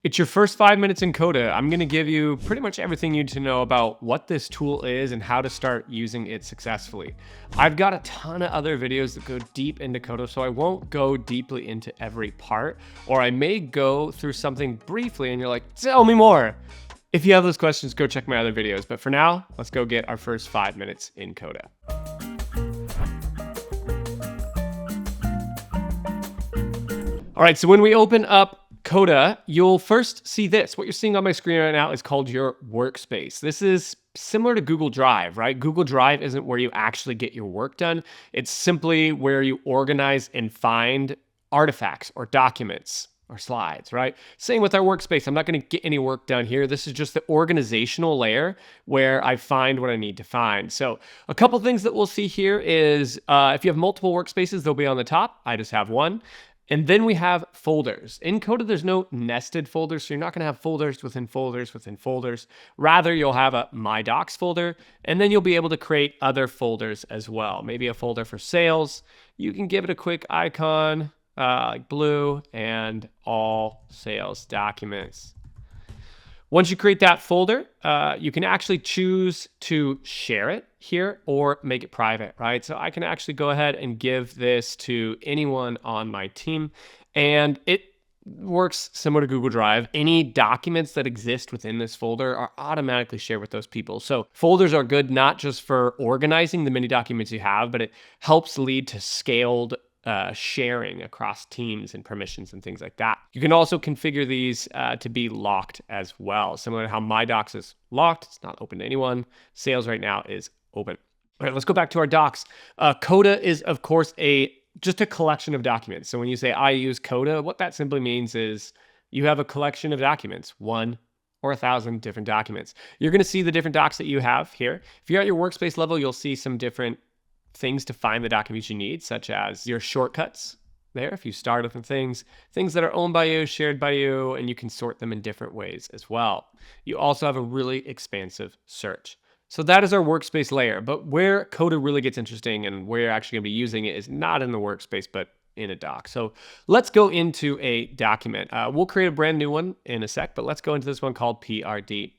It's your first 5 minutes in Coda. I'm going to give you pretty much everything you need to know about what this tool is and how to start using it successfully. I've got a ton of other videos that go deep into Coda, so I won't go deeply into every part, or I may go through something briefly and you're like, tell me more. If you have those questions, go check my other videos. But for now, let's go get our first 5 minutes in Coda. All right, so when we open up Coda, you'll first see this. What you're seeing on my screen right now is called your Workspace. This is similar to Google Drive, right? Google Drive isn't where you actually get your work done. It's simply where you organize and find artifacts or documents or slides, right? Same with our Workspace. I'm not going to get any work done here. This is just the organizational layer where I find what I need to find. So a couple things that we'll see here is if you have multiple workspaces, they'll be on the top. I just have one. And then we have folders. In Coda, there's no nested folders, so you're not going to have folders within folders within folders. Rather, you'll have a My Docs folder, and then you'll be able to create other folders as well. Maybe a folder for sales. You can give it a quick icon like blue and all sales documents. Once you create that folder, you can actually choose to share it here or make it private, right? So I can actually go ahead and give this to anyone on my team, and it works similar to Google Drive. Any documents that exist within this folder are automatically shared with those people. So folders are good not just for organizing the many documents you have, but it helps lead to scaled sharing across teams and permissions and things like that. You can also configure these to be locked as well. Similar to how My Docs is locked, it's not open to anyone. Sales right now is open. All right, let's go back to our docs. Coda is, of course, just a collection of documents. So when you say I use Coda, what that simply means is you have a collection of documents, 1 or 1,000 different documents. You're going to see the different docs that you have here. If you're at your workspace level, you'll see some different things to find the documents you need, such as your shortcuts there. If you start with things that are owned by you, shared by you, and you can sort them in different ways as well. You also have a really expansive search. So that is our workspace layer, but where Coda really gets interesting and where you're actually gonna be using it is not in the workspace, but in a doc. So let's go into a document. We'll create a brand new one in a sec, but let's go into this one called PRD.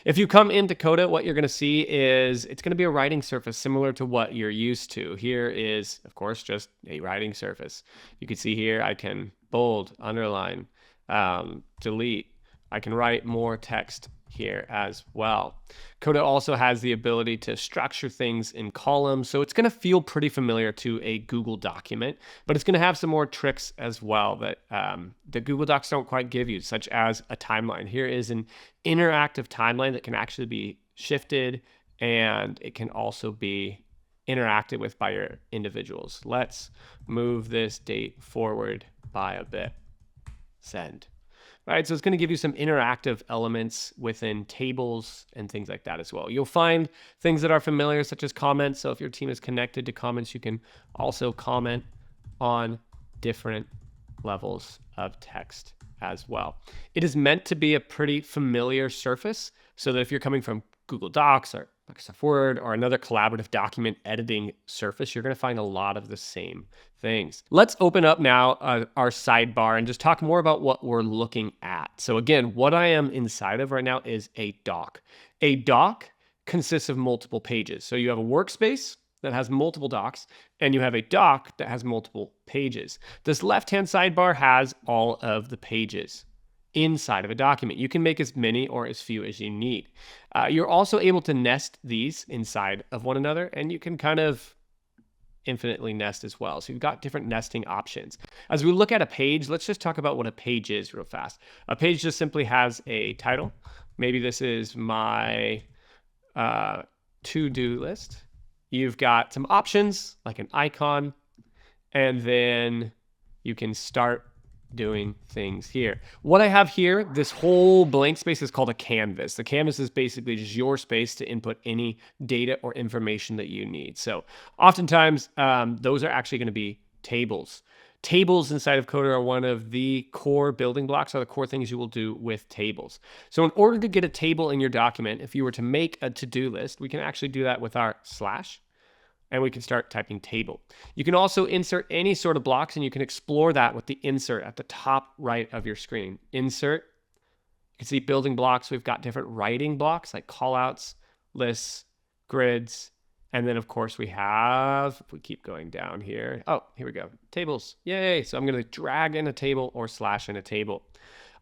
If you come into Coda, what you're going to see is it's going to be a writing surface similar to what you're used to. Here is, of course, just a writing surface. You can see here I can bold, underline, delete. I can write more text here as well. Coda also has the ability to structure things in columns, so it's going to feel pretty familiar to a Google document, but it's going to have some more tricks as well that the Google Docs don't quite give you, such as a timeline. Here is an interactive timeline that can actually be shifted, and it can also be interacted with by your individuals. Let's move this date forward by a bit. Send. Right, so it's going to give you some interactive elements within tables and things like that as well. You'll find things that are familiar, such as comments. So if your team is connected to comments, you can also comment on different levels of text as well. It is meant to be a pretty familiar surface, so that if you're coming from Google Docs or Microsoft Word or another collaborative document editing surface, you're going to find a lot of the same things. Let's open up now our sidebar and just talk more about what we're looking at. So again, what I am inside of right now is a doc. A doc consists of multiple pages. So you have a workspace that has multiple docs, and you have a doc that has multiple pages. This left-hand sidebar has all of the pages inside of a document. You can make as many or as few as you need. You're also able to nest these inside of one another, and you can kind of infinitely nest as well. So you've got different nesting options. As we look at a page, let's just talk about what a page is real fast. A page just simply has a title. Maybe this is my to-do list. You've got some options like an icon, and then you can start doing things here. What I have here, this whole blank space is called a canvas. The canvas is basically just your space to input any data or information that you need. So oftentimes those are actually going to be tables. Tables inside of Coda are one of the core building blocks, are the core things you will do with tables. So in order to get a table in your document, if you were to make a to-do list, we can actually do that with our slash, and we can start typing table. You can also insert any sort of blocks, and you can explore that with the insert at the top right of your screen. Insert can see building blocks. We've got different writing blocks like callouts, lists, grids. And then of course we have, if we keep going down here, oh, here we go, tables, yay. So I'm gonna drag in a table or slash in a table.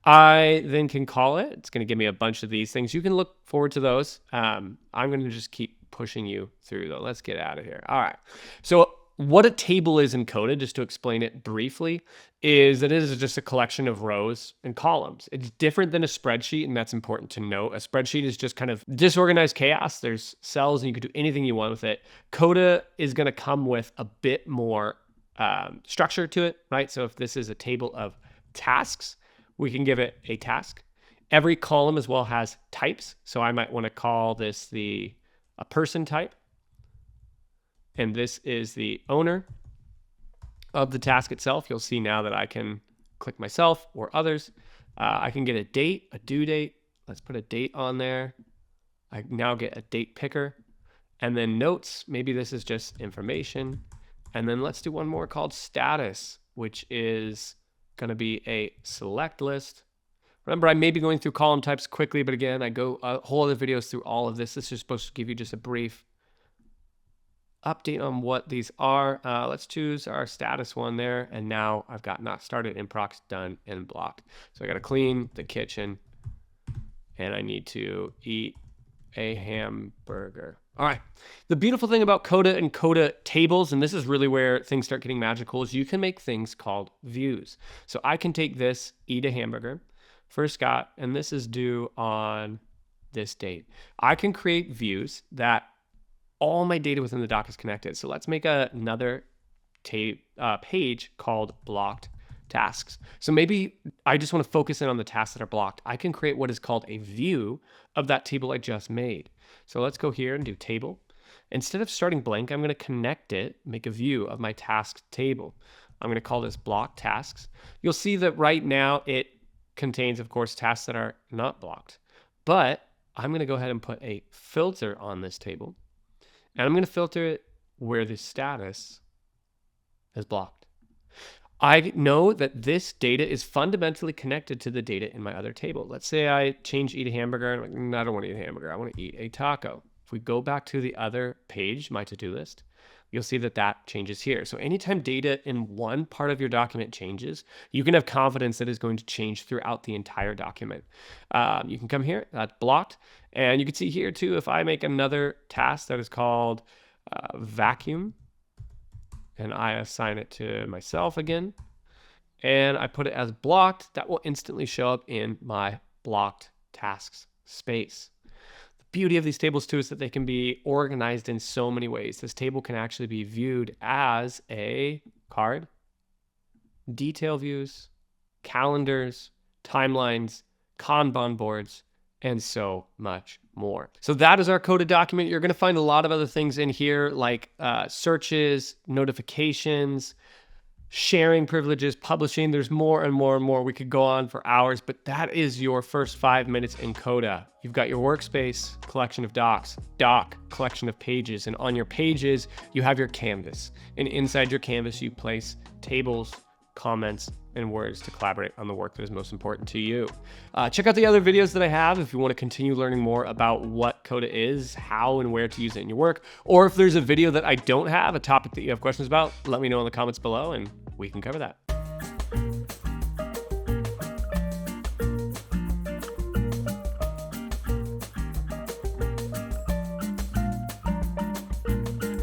I then can call it, it's gonna give me a bunch of these things. You can look forward to those. I'm gonna just keep pushing you through though. Let's get out of here. All right, so what a table is in Coda, just to explain it briefly, is that it is just a collection of rows and columns. It's different than a spreadsheet, and that's important to note. A spreadsheet is just kind of disorganized chaos. There's cells, and you can do anything you want with it. Coda is going to come with a bit more structure to it, right? So if this is a table of tasks, we can give it a task. Every column as well has types. So I might want to call this a person type. And this is the owner of the task itself. You'll see now that I can click myself or others. I can get a date, a due date. Let's put a date on there. I now get a date picker. And then notes, maybe this is just information. And then let's do one more called status, which is going to be a select list. Remember, I may be going through column types quickly, but again, I go a whole other videos through all of this. This is supposed to give you just a brief update on what these are. Let's choose our status one there. And now I've got not started, in prox, done, and blocked. So I got to clean the kitchen and I need to eat a hamburger. All right. The beautiful thing about Coda and Coda tables, and this is really where things start getting magical, is you can make things called views. So I can take this, eat a hamburger, first got, and this is due on this date. I can create views that all my data within the doc is connected. So let's make another page called blocked tasks. So maybe I just want to focus in on the tasks that are blocked. I can create what is called a view of that table I just made. So let's go here and do table. Instead of starting blank, I'm going to connect it, make a view of my task table. I'm going to call this block tasks. You'll see that right now it contains, of course, tasks that are not blocked. But I'm going to go ahead and put a filter on this table. And I'm going to filter it where the status is blocked. I know that this data is fundamentally connected to the data in my other table. Let's say I change eat a hamburger. And I'm like, no, I don't want to eat a hamburger. I want to eat a taco. If we go back to the other page, my to-do list, you'll see that that changes here. So anytime data in one part of your document changes, you can have confidence that it's going to change throughout the entire document. You can come here, that's blocked. And you can see here too, if I make another task that is called vacuum, and I assign it to myself again, and I put it as blocked, that will instantly show up in my blocked tasks space. The beauty of these tables too is that they can be organized in so many ways. This table can actually be viewed as a card, detail views, calendars, timelines, Kanban boards, and so much more. So that is our Coda document. You're going to find a lot of other things in here like searches, notifications, sharing privileges, publishing. There's more and more and more. We could go on for hours, but that is your first 5 minutes in Coda. You've got your workspace, collection of docs, doc, collection of pages, and on your pages, you have your canvas. And inside your canvas, you place tables, comments, and words to collaborate on the work that is most important to you. Check out the other videos that I have if you want to continue learning more about what Coda is, how and where to use it in your work, or if there's a video that I don't have, a topic that you have questions about, let me know in the comments below and we can cover that.